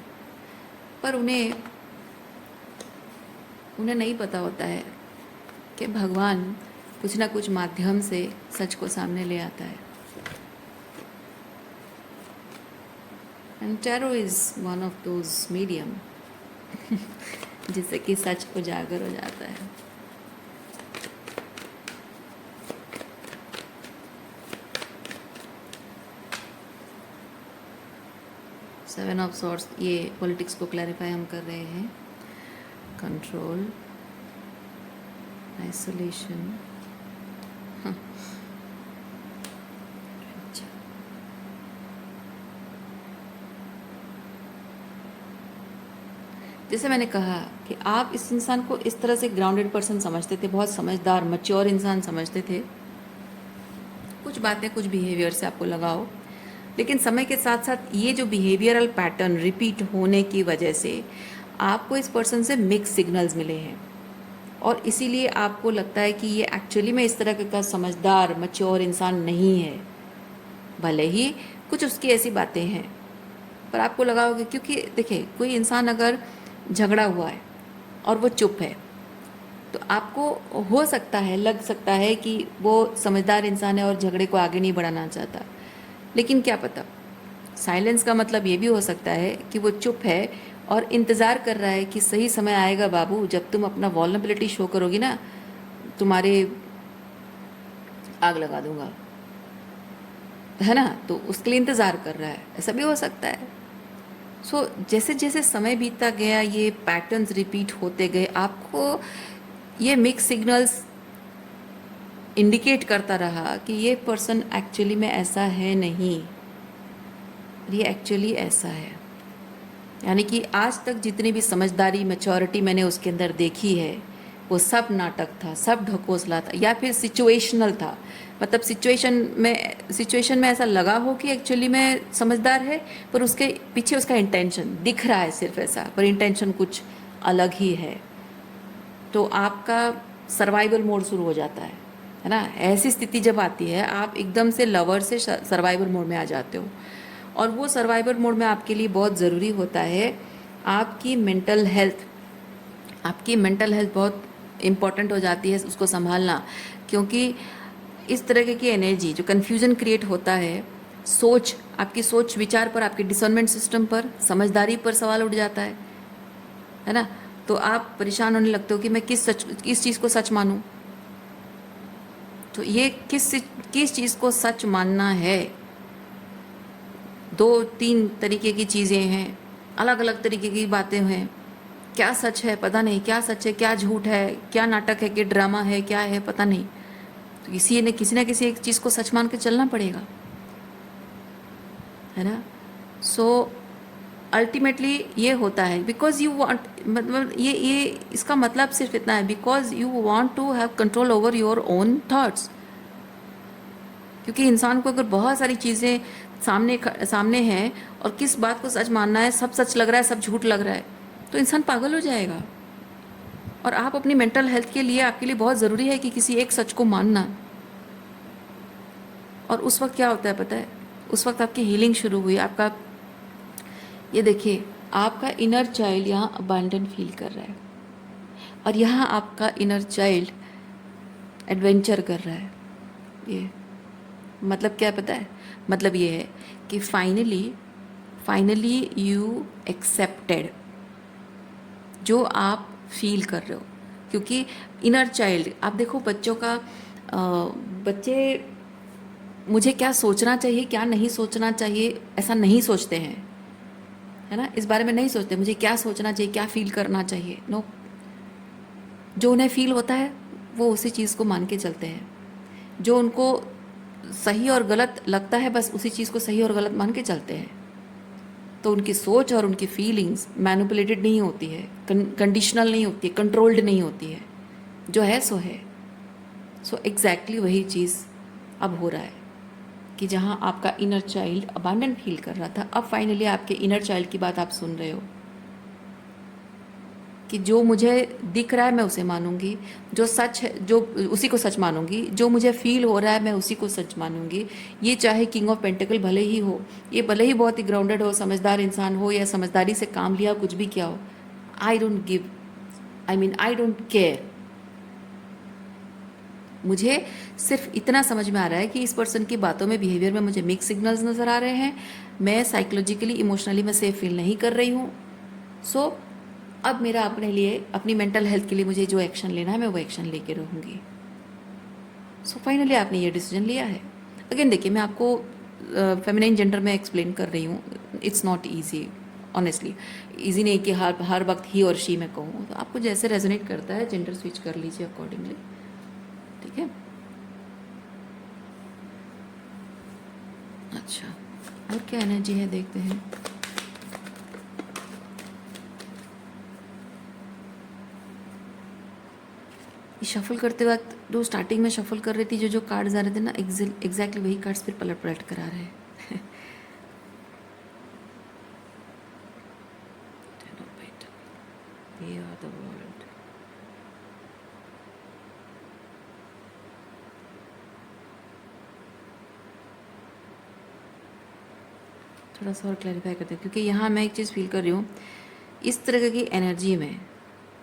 पर उन्हें नहीं पता होता है कि भगवान कुछ ना कुछ माध्यम से सच को सामने ले आता है। And tarot is one of those medium जिससे कि सच उजागर हो जाता है। सेवन ऑफ सॉर्ड्स, ये पॉलिटिक्स को क्लैरिफाई हम कर रहे हैं। Control, isolation. अच्छा, जैसे मैंने कहा कि आप इस इंसान को इस तरह से ग्राउंडेड पर्सन समझते थे, बहुत समझदार मैच्योर इंसान समझते थे, कुछ बातें कुछ बिहेवियर से आपको लगाओ, लेकिन समय के साथ साथ ये जो बिहेवियरल पैटर्न रिपीट होने की वजह से आपको इस पर्सन से मिक्स सिग्नल्स मिले हैं, और इसीलिए आपको लगता है कि ये एक्चुअली में इस तरह का समझदार मैच्योर इंसान नहीं है। भले ही कुछ उसकी ऐसी बातें हैं, पर आपको लगा होगा, क्योंकि देखिए कोई इंसान अगर झगड़ा हुआ है और वो चुप है, तो आपको हो सकता है, लग सकता है कि वो समझदार इंसान है और झगड़े को आगे नहीं बढ़ाना चाहता, लेकिन क्या पता, साइलेंस का मतलब ये भी हो सकता है कि वो चुप है और इंतज़ार कर रहा है कि सही समय आएगा बाबू, जब तुम अपना वल्नरेबिलिटी शो करोगी ना, तुम्हारे आग लगा दूंगा, है ना, तो उसके लिए इंतज़ार कर रहा है, ऐसा भी हो सकता है। सो जैसे जैसे समय बीतता गया, ये पैटर्न्स रिपीट होते गए, आपको ये मिक्स सिग्नल्स इंडिकेट करता रहा कि ये पर्सन एक्चुअली में ऐसा है नहीं, ये एक्चुअली ऐसा है। यानी कि आज तक जितनी भी समझदारी मैच्योरिटी मैंने उसके अंदर देखी है, वो सब नाटक था, सब ढकोसला था, या फिर सिचुएशनल था। मतलब सिचुएशन में ऐसा लगा हो कि एक्चुअली में समझदार है, पर उसके पीछे उसका इंटेंशन दिख रहा है सिर्फ ऐसा, पर इंटेंशन कुछ अलग ही है। तो आपका सर्वाइवल मोड शुरू हो जाता है ना। ऐसी स्थिति जब आती है, आप एकदम से लवर से सर्वाइवल मोड में आ जाते हो, और वो सर्वाइवल मोड में आपके लिए बहुत ज़रूरी होता है आपकी मेंटल हेल्थ। आपकी मेंटल हेल्थ बहुत इम्पॉर्टेंट हो जाती है, उसको संभालना, क्योंकि इस तरह की एनर्जी जो कन्फ्यूज़न क्रिएट होता है, सोच, आपकी सोच विचार पर, आपके डिसर्नमेंट सिस्टम पर, समझदारी पर सवाल उठ जाता है ना। तो आप परेशान होने लगते हो कि मैं किस चीज़ को सच मानूं। तो ये किस चीज़ को सच मानना है, दो तीन तरीके की चीज़ें हैं, अलग अलग तरीके की बातें हैं। क्या सच है पता नहीं, क्या सच है क्या झूठ है, क्या नाटक है कि ड्रामा है, क्या है पता नहीं। तो किसी न किसी एक चीज़ को सच मान के चलना पड़ेगा, है ना। सो अल्टीमेटली ये होता है बिकॉज यू वांट, मतलब ये इसका मतलब सिर्फ इतना है, because you want to have control over your own thoughts. क्योंकि इंसान को अगर बहुत सारी चीज़ें सामने हैं और किस बात को सच मानना है, सब सच लग रहा है, सब झूठ लग रहा है, तो इंसान पागल हो जाएगा। और आप अपनी मेंटल हेल्थ के लिए, आपके लिए बहुत ज़रूरी है कि किसी एक सच को मानना। और उस वक्त क्या होता है पता है, उस वक्त आपकी हीलिंग शुरू हुई। आपका ये देखिए, आपका इनर चाइल्ड यहाँ अबैंडन फील कर रहा है, और यहाँ आपका इनर चाइल्ड एडवेंचर कर रहा है। ये मतलब क्या पता है, मतलब ये है कि फाइनली यू एक्सेप्टेड जो आप फील कर रहे हो। क्योंकि इनर चाइल्ड, आप देखो बच्चों का, बच्चे मुझे क्या सोचना चाहिए क्या नहीं सोचना चाहिए ऐसा नहीं सोचते हैं, है ना। इस बारे में नहीं सोचते मुझे क्या सोचना चाहिए, क्या फील करना चाहिए। नो, जो उन्हें फील होता है वो उसी चीज़ को मान के चलते हैं। जो उनको सही और गलत लगता है, बस उसी चीज़ को सही और गलत मान के चलते हैं। तो उनकी सोच और उनकी फीलिंग्स मैनिपुलेटेड नहीं होती है, कंडीशनल नहीं होती है, कंट्रोल्ड नहीं होती है। जो है सो है। सो एग्जैक्टली वही चीज़ अब हो रहा है कि जहाँ आपका इनर चाइल्ड अबैंडन फील कर रहा था, अब फाइनली आपके इनर चाइल्ड की बात आप सुन रहे हो कि जो मुझे दिख रहा है मैं उसे मानूंगी, जो सच है जो उसी को सच मानूंगी, जो मुझे फील हो रहा है मैं उसी को सच मानूंगी। ये चाहे किंग ऑफ पेंटिकल भले ही हो, ये भले ही बहुत ही ग्राउंडेड हो, समझदार इंसान हो, या समझदारी से काम लिया, कुछ भी किया हो, आई डोंट केयर। मुझे सिर्फ इतना समझ में आ रहा है कि इस पर्सन की बातों में, बिहेवियर में मुझे मिक्स सिग्नल्स नज़र आ रहे हैं। मैं साइकोलॉजिकली इमोशनली मैं सेफ फील नहीं कर रही हूँ। सो अब मेरा अपने लिए, अपनी मेंटल हेल्थ के लिए मुझे जो एक्शन लेना है मैं वो एक्शन लेके रहूँगी। सो फाइनली आपने ये डिसीजन लिया है। अगेन देखिए, मैं आपको फेमिनाइन जेंडर में एक्सप्लेन कर रही हूँ, it's not easy, honestly easy नहीं कि हर वक्त ही और शी मैं कहूँ, तो आपको जैसे रेजोनेट करता है जेंडर स्विच कर लीजिए अकॉर्डिंगली, ठीक है। अच्छा, और क्या एनर्जी है देखते हैं। शफल करते वक्त जो स्टार्टिंग में शफल कर रही थी, जो जो कार्ड्स आ रहे थे ना, एग्जैक्टली वही कार्ड्स फिर पलट पलट कर आ रहे हैं। We are the world. थोड़ा सा और क्लैरिफाई करते हैं, क्योंकि यहाँ मैं एक चीज़ फील कर रही हूँ, इस तरह की एनर्जी में,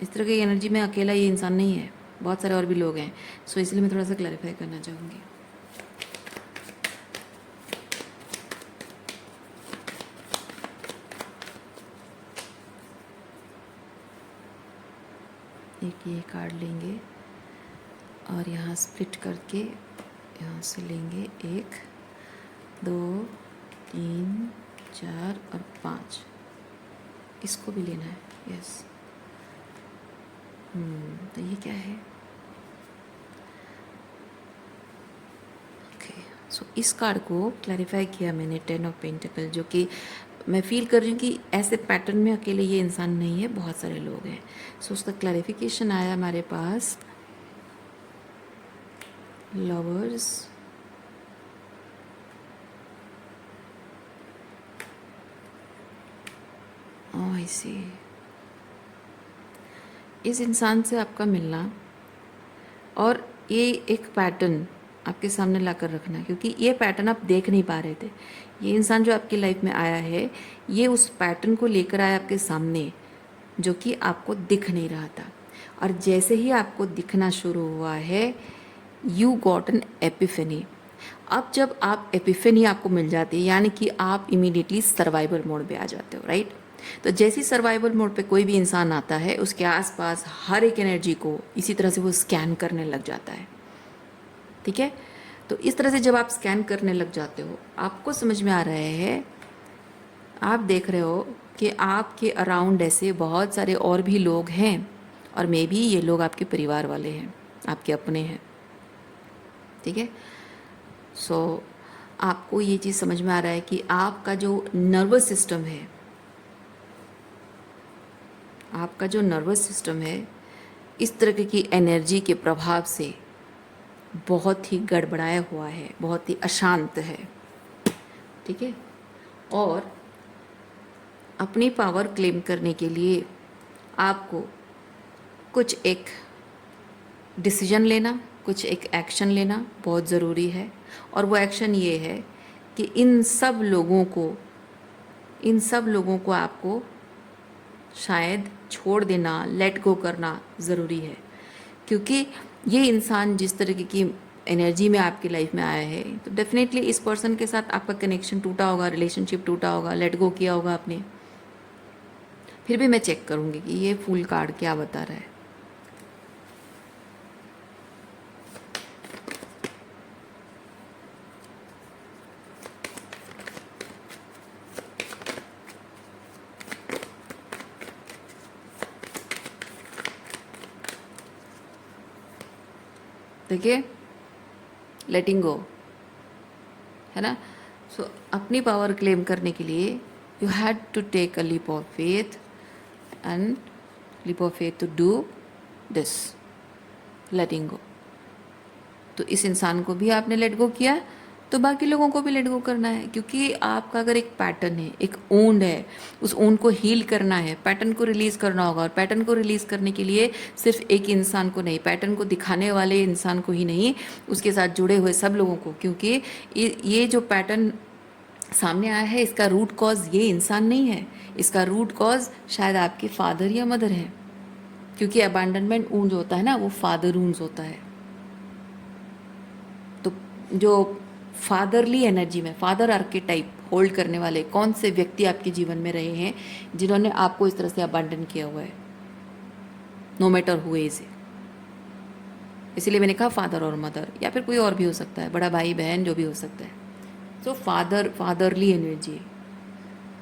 इस तरह की एनर्जी में अकेला ये इंसान नहीं है, बहुत सारे और भी लोग हैं। सो इसलिए मैं थोड़ा सा क्लैरिफाई करना चाहूँगी। एक ये कार्ड लेंगे और यहाँ स्प्लिट करके यहाँ से लेंगे 1 2 3 4 और 5, इसको भी लेना है। यस, तो ये क्या है? ओके, सो इस कार्ड को क्लैरिफाई किया मैंने, 10 ऑफ पेंटिकल, जो कि मैं फील कर रही हूँ कि ऐसे पैटर्न में अकेले ये इंसान नहीं है, बहुत सारे लोग हैं। सो उसका क्लैरिफिकेशन आया हमारे पास, लवर्स, आई सी, इस इंसान से आपका मिलना और ये एक पैटर्न आपके सामने ला कर रखना, क्योंकि ये पैटर्न आप देख नहीं पा रहे थे। ये इंसान जो आपकी लाइफ में आया है, ये उस पैटर्न को लेकर आया आपके सामने, जो कि आपको दिख नहीं रहा था। और जैसे ही आपको दिखना शुरू हुआ है, यू गॉट एन एपिफेनी। अब जब आप एपिफेनी आपको मिल जाती है, यानी कि आप इमीडिएटली सर्वाइवल मोड पे आ जाते हो, राइट। तो जैसी सर्वाइवल मोड पे कोई भी इंसान आता है, उसके आसपास हर एक एनर्जी को इसी तरह से वो स्कैन करने लग जाता है, ठीक है। तो इस तरह से जब आप स्कैन करने लग जाते हो, आपको समझ में आ रहा है, आप देख रहे हो कि आपके अराउंड ऐसे बहुत सारे और भी लोग हैं, और मे बी ये लोग आपके परिवार वाले हैं, आपके अपने हैं, ठीक है। सो आपको ये चीज़ समझ में आ रहा है कि आपका जो नर्वस सिस्टम है, आपका जो नर्वस सिस्टम है, इस तरह की एनर्जी के प्रभाव से बहुत ही गड़बड़ाया हुआ है, बहुत ही अशांत है, ठीक है। और अपनी पावर क्लेम करने के लिए आपको कुछ एक डिसीजन लेना, कुछ एक एक्शन लेना बहुत ज़रूरी है। और वो एक्शन ये है कि इन सब लोगों को आपको शायद छोड़ देना, लेट गो करना ज़रूरी है, क्योंकि ये इंसान जिस तरीके की एनर्जी में आपकी लाइफ में आया है, तो डेफिनेटली इस पर्सन के साथ आपका कनेक्शन टूटा होगा, रिलेशनशिप टूटा होगा, लेट गो किया होगा आपने। फिर भी मैं चेक करूँगी कि ये फुल कार्ड क्या बता रहा है। देखिए, लेटिंग गो है ना। सो अपनी पावर क्लेम करने के लिए you had to take a leap of faith, and leap of faith to do this, letting go. तो इस इंसान को भी आपने लेट गो किया, तो बाकी लोगों को भी लेट गो करना है, क्योंकि आपका अगर एक पैटर्न है, एक ओंड है, उस ओंड को हील करना है, पैटर्न को रिलीज़ करना होगा। और पैटर्न को रिलीज़ करने के लिए सिर्फ एक इंसान को नहीं, पैटर्न को दिखाने वाले इंसान को ही नहीं, उसके साथ जुड़े हुए सब लोगों को, क्योंकि ये जो पैटर्न सामने आया है, इसका रूट कॉज ये इंसान नहीं है, इसका रूट कॉज शायद आपके फादर या मदर है, क्योंकि अबैंडनमेंट ऊंज होता है ना, वो फादर ऊंज होता है। तो जो फादरली एनर्जी में, फादर आर्केटाइप होल्ड करने वाले कौन से व्यक्ति आपके जीवन में रहे हैं, जिन्होंने आपको इस तरह से अबैंडन किया हुआ है, नो मैटर हु इज। इसीलिए मैंने कहा फादर और मदर, या फिर कोई और भी हो सकता है, बड़ा भाई बहन, जो भी हो सकता है। सो फादरली एनर्जी,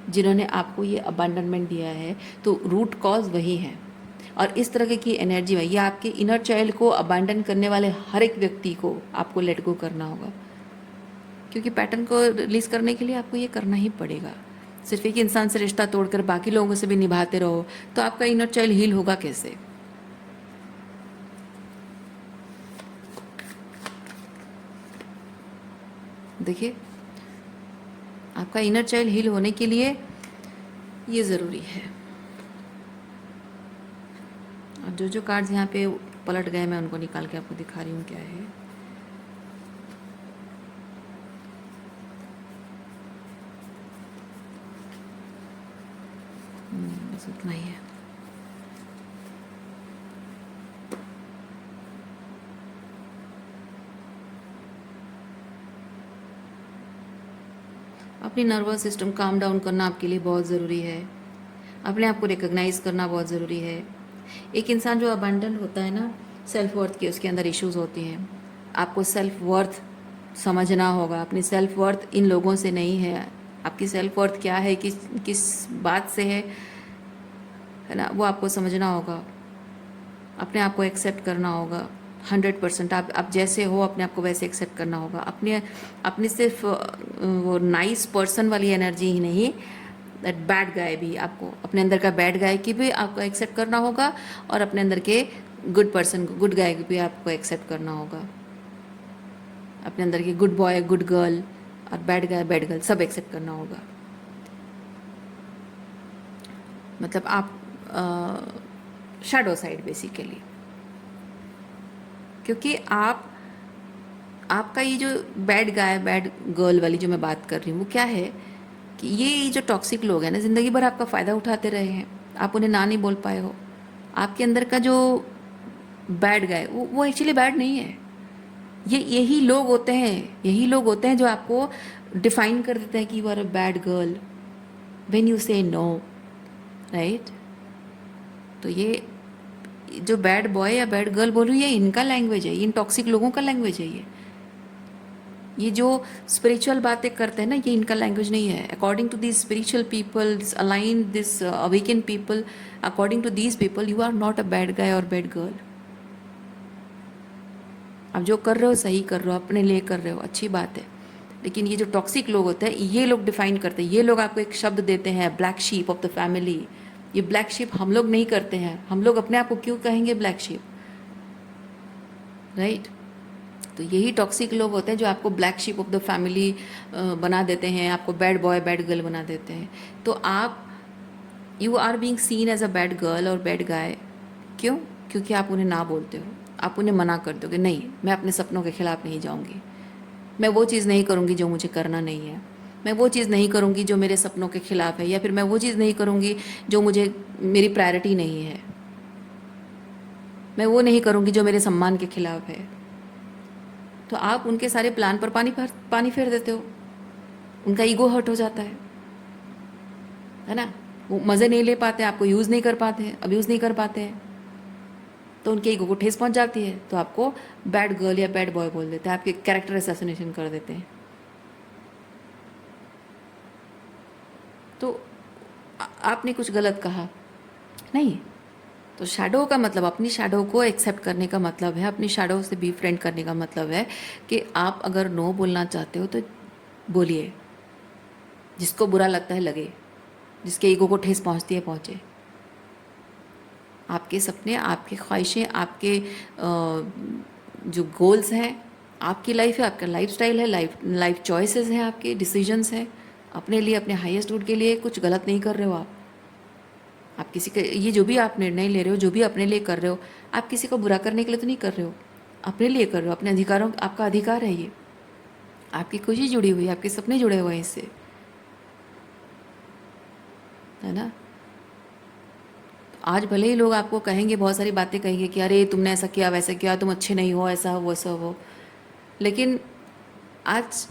जिन्होंने आपको ये अबंडनमेंट दिया है, तो रूट कॉज वही है। और इस तरह की एनर्जी में ये आपके इनर चाइल्ड को अबंडन करने वाले हर एक व्यक्ति को आपको लेट गो करना होगा, क्योंकि पैटर्न को रिलीज करने के लिए आपको ये करना ही पड़ेगा। सिर्फ एक इंसान से रिश्ता तोड़कर बाकी लोगों से भी निभाते रहो तो आपका इनर चाइल्ड हील होगा कैसे? देखिए, आपका इनर चाइल्ड हील होने के लिए ये ज़रूरी है। और जो जो कार्ड्स यहाँ पे पलट गए मैं उनको निकाल के आपको दिखा रही हूँ क्या है। बस उतना ही है। अपनी नर्वस सिस्टम काम डाउन करना आपके लिए बहुत ज़रूरी है। अपने आप को रिकग्नाइज़ करना बहुत ज़रूरी है। एक इंसान जो अबंडन होता है ना, सेल्फ वर्थ के उसके अंदर इश्यूज होती हैं। आपको सेल्फ वर्थ समझना होगा। अपनी सेल्फ वर्थ इन लोगों से नहीं है। आपकी सेल्फ वर्थ क्या है, किस बात से है ना, वो आपको समझना होगा। अपने आप को एक्सेप्ट करना होगा 100%। आप जैसे हो अपने आप को वैसे एक्सेप्ट करना होगा। अपनी सिर्फ वो नाइस पर्सन वाली एनर्जी ही नहीं, दैट बैड गाय भी, आपको अपने अंदर का बैड गाय की भी आपको एक्सेप्ट करना होगा, और अपने अंदर के गुड पर्सन, गुड गाय की भी आपको एक्सेप्ट करना होगा। अपने अंदर के गुड बॉय, गुड गर्ल और बैड गाय, बैड गर्ल सब एक्सेप्ट करना होगा। मतलब आप शैडो साइड बेसिकली, क्योंकि आपका ये जो बैड गाय, बैड गर्ल वाली जो मैं बात कर रही हूँ, वो क्या है कि ये जो टॉक्सिक लोग हैं ना, ज़िंदगी भर आपका फ़ायदा उठाते रहे हैं, आप उन्हें ना नहीं बोल पाए हो। आपके अंदर का जो बैड गाय वो एक्चुअली बैड नहीं है। यही लोग होते हैं जो आपको डिफाइन कर देते हैं कि you are a bad girl when you say no, right? तो ये जो बैड बॉय या बैड गर्ल बोल रही है, ये इनका लैंग्वेज है, इन टॉक्सिक लोगों का लैंग्वेज है। ये जो स्पिरिचुअल बातें करते हैं ना, ये इनका लैंग्वेज नहीं है। According to this spiritual people, this align, this awaken people, according to these people, you are not a bad guy और बैड गर्ल। आप जो कर रहे हो सही कर रहे हो, अपने लिए कर रहे हो, अच्छी बात है। लेकिन ये जो टॉक्सिक लोग होते हैं, ये लोग डिफाइन करते हैं। ये लोग आपको एक शब्द देते हैं, black sheep of the family. ये ब्लैक शीप हम लोग नहीं करते हैं। हम लोग अपने आप को क्यों कहेंगे ब्लैक शीप, राइट? तो यही टॉक्सिक लोग होते हैं जो आपको black sheep of the family बना देते हैं, आपको बैड बॉय, बैड गर्ल बना देते हैं। तो आप you are being seen as a bad girl और बैड गाय। क्यों? क्योंकि आप उन्हें ना बोलते हो, आप उन्हें मना कर दोगे, नहीं मैं अपने सपनों के खिलाफ नहीं जाऊंगी, मैं वो चीज़ नहीं करूंगी जो मुझे करना नहीं है, मैं वो चीज़ नहीं करूंगी जो मेरे सपनों के खिलाफ है, या फिर मैं वो चीज़ नहीं करूंगी जो मुझे मेरी प्रायोरिटी नहीं है, मैं वो नहीं करूंगी जो मेरे सम्मान के खिलाफ है। तो आप उनके सारे प्लान पर पानी फेर देते हो, उनका ईगो हर्ट हो जाता है ना? वो मज़े नहीं ले पाते, आपको यूज़ नहीं कर पाते हैं, अब्यूज़ नहीं कर पाते हैं, तो उनके ईगो को ठेस पहुंच जाती है, तो आपको बैड गर्ल या बैड बॉय बोल देते हैं, आपके कैरेक्टर असैसिनेशन कर देते हैं। तो आपने कुछ गलत कहा नहीं। तो शैडो का मतलब, अपनी शैडो को एक्सेप्ट करने का मतलब है, अपनी शैडो से बी फ्रेंड करने का मतलब है कि आप अगर नो बोलना चाहते हो तो बोलिए, जिसको बुरा लगता है लगे, जिसके ईगो को ठेस पहुंचती है पहुंचे। आपके सपने, आपकी ख्वाहिशें, आपके जो गोल्स हैं, आपकी लाइफ है, आपका लाइफ स्टाइल है, लाइफ चॉइसेस हैं, आपके डिसीजंस हैं। अपने लिए, अपने हाईएस्ट गुड के लिए कुछ गलत नहीं कर रहे हो आप किसी के, ये जो भी आप निर्णय ले रहे हो, जो भी अपने लिए कर रहे हो, आप किसी को बुरा करने के लिए तो नहीं कर रहे हो, अपने लिए कर रहे हो, अपने अधिकारों, आपका अधिकार है ये, आपकी खुशी जुड़ी हुई है, आपके सपने जुड़े हुए हैं इससे, है ना? आज भले ही लोग आपको कहेंगे, बहुत सारी बातें कहेंगे कि अरे तुमने ऐसा किया, वैसा किया, तुम अच्छे नहीं हो, ऐसा हो, वैसा हो, लेकिन आज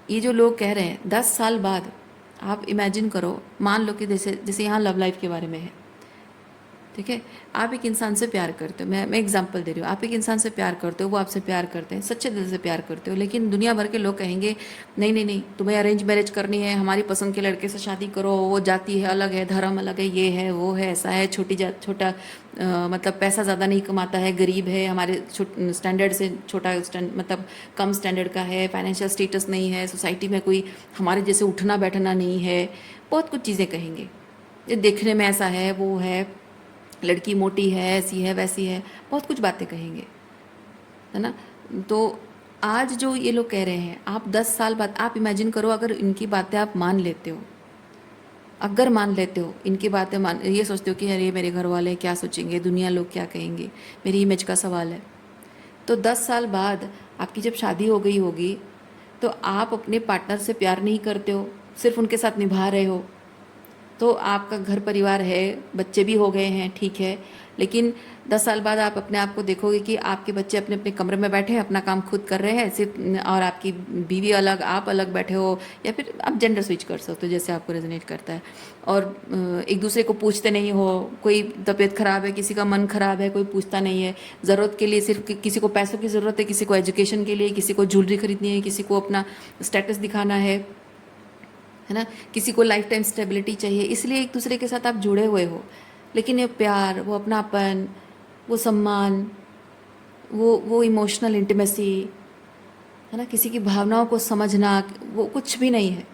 ये जो लोग कह रहे हैं, 10 साल बाद आप इमेजिन करो, मान लो कि जैसे यहाँ लव लाइफ के बारे में है, ठीक है। आप एक इंसान से प्यार करते हो, मैं एग्जांपल दे रही हूँ, आप एक इंसान से प्यार करते हो, वो आपसे प्यार करते हैं, सच्चे दिल से प्यार करते हो, लेकिन दुनिया भर के लोग कहेंगे नहीं नहीं नहीं, तुम्हें अरेंज मैरिज करनी है, हमारी पसंद के लड़के से शादी करो, वो जाति है अलग है, धर्म अलग है, ये है वो है, ऐसा है, छोटा मतलब पैसा ज़्यादा नहीं कमाता है, गरीब है, हमारे स्टैंडर्ड से छोटा मतलब कम स्टैंडर्ड का है, फाइनेंशियल स्टेटस नहीं है, सोसाइटी में कोई हमारे जैसे उठना बैठना नहीं है, बहुत कुछ चीज़ें कहेंगे, ये देखने में ऐसा है वो है, लड़की मोटी है, ऐसी है वैसी है, बहुत कुछ बातें कहेंगे, है ना। तो आज जो ये लोग कह रहे हैं, आप 10 साल बाद आप इमेजिन करो, अगर इनकी बातें आप मान लेते हो, अगर मान लेते हो इनकी बातें, मान ये सोचते हो कि अरे मेरे घर वाले क्या सोचेंगे, दुनिया लोग क्या कहेंगे, मेरी इमेज का सवाल है, तो 10 साल बाद आपकी जब शादी हो गई होगी, तो आप अपने पार्टनर से प्यार नहीं करते हो, सिर्फ उनके साथ निभा रहे हो, तो आपका घर परिवार है, बच्चे भी हो गए हैं, ठीक है, लेकिन 10 साल बाद आप अपने आप को देखोगे कि आपके बच्चे अपने अपने कमरे में बैठे हैं, अपना काम खुद कर रहे हैं सिर्फ, और आपकी बीवी अलग, आप अलग बैठे हो, या फिर आप जेंडर स्विच कर सकते हो जैसे आपको रेजोनेट करता है, और एक दूसरे को पूछते नहीं हो, कोई तबीयत ख़राब है, किसी का मन ख़राब है, कोई पूछता नहीं है, ज़रूरत के लिए सिर्फ किसी को पैसों की ज़रूरत है, किसी को एजुकेशन के लिए, किसी को ज्वेलरी खरीदनी है, किसी को अपना स्टेटस दिखाना है ना, किसी को लाइफ टाइम स्टेबिलिटी चाहिए, इसलिए एक दूसरे के साथ आप जुड़े हुए हो, लेकिन ये प्यार, वो अपनापन, वो सम्मान, वो इमोशनल इंटीमेसी, है ना, किसी की भावनाओं को समझना, वो कुछ भी नहीं है,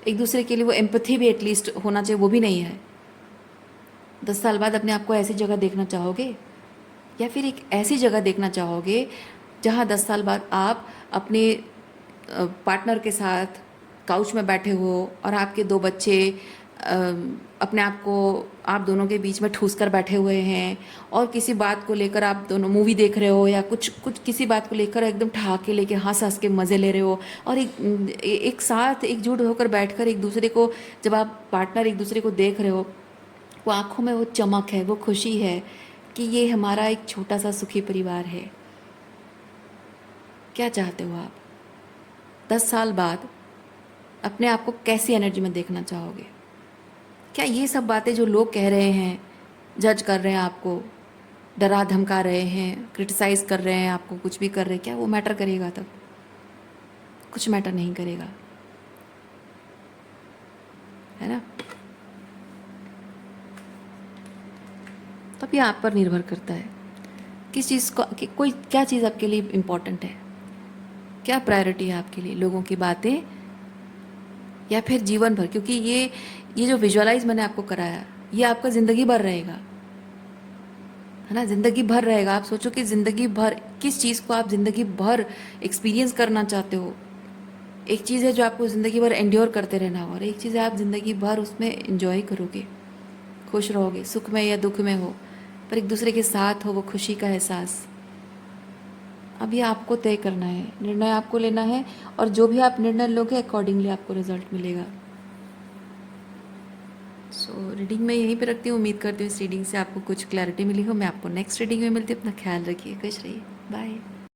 एक दूसरे के लिए वो एम्पैथी भी एटलीस्ट होना चाहिए, वो भी नहीं है। 10 साल बाद अपने आप को ऐसी जगह देखना चाहोगे, या फिर एक ऐसी जगह देखना चाहोगे जहाँ 10 साल बाद आप अपने पार्टनर के साथ काउच में बैठे हो, और आपके 2 बच्चे अपने आप को आप दोनों के बीच में ठूस कर बैठे हुए हैं, और किसी बात को लेकर आप दोनों मूवी देख रहे हो, या कुछ किसी बात को लेकर एकदम ठहाके लेके हंस हंस के मज़े ले रहे हो, और एक साथ एकजुट होकर बैठकर एक दूसरे को, जब आप पार्टनर एक दूसरे को देख रहे हो, वो आँखों में वो चमक है, वो खुशी है कि ये हमारा एक छोटा सा सुखी परिवार है। क्या चाहते हो आप 10 साल बाद अपने आप को कैसी एनर्जी में देखना चाहोगे? क्या ये सब बातें जो लोग कह रहे हैं, जज कर रहे हैं आपको, डरा धमका रहे हैं, क्रिटिसाइज़ कर रहे हैं आपको, कुछ भी कर रहे हैं, क्या वो मैटर करेगा? तब कुछ मैटर नहीं करेगा, है ना। तब ये आप पर निर्भर करता है किस चीज़ को, कोई क्या चीज़ आपके लिए इम्पोर्टेंट है, क्या प्रायोरिटी है आपके लिए, लोगों की बातें या फिर जीवन भर, क्योंकि ये जो विजुअलाइज मैंने आपको कराया, ये आपका ज़िंदगी भर रहेगा, है ना, ज़िंदगी भर रहेगा। आप सोचो कि ज़िंदगी भर किस चीज़ को आप ज़िंदगी भर एक्सपीरियंस करना चाहते हो। एक चीज़ है जो आपको ज़िंदगी भर एंड्योर करते रहना, और एक चीज़ है आप ज़िंदगी भर उसमें एंजॉय करोगे, खुश रहोगे, सुख में या दुख में हो, पर एक दूसरे के साथ हो, वो खुशी का एहसास। अब ये आपको तय करना है, निर्णय आपको लेना है, और जो भी आप निर्णय लोगे अकॉर्डिंगली आपको रिजल्ट मिलेगा। सो रीडिंग मैं यहीं पे रखती हूँ, उम्मीद करती हूँ इस रीडिंग से आपको कुछ क्लैरिटी मिली हो। मैं आपको नेक्स्ट रीडिंग में मिलती हूँ, अपना ख्याल रखिए, खुश रहिए, बाय।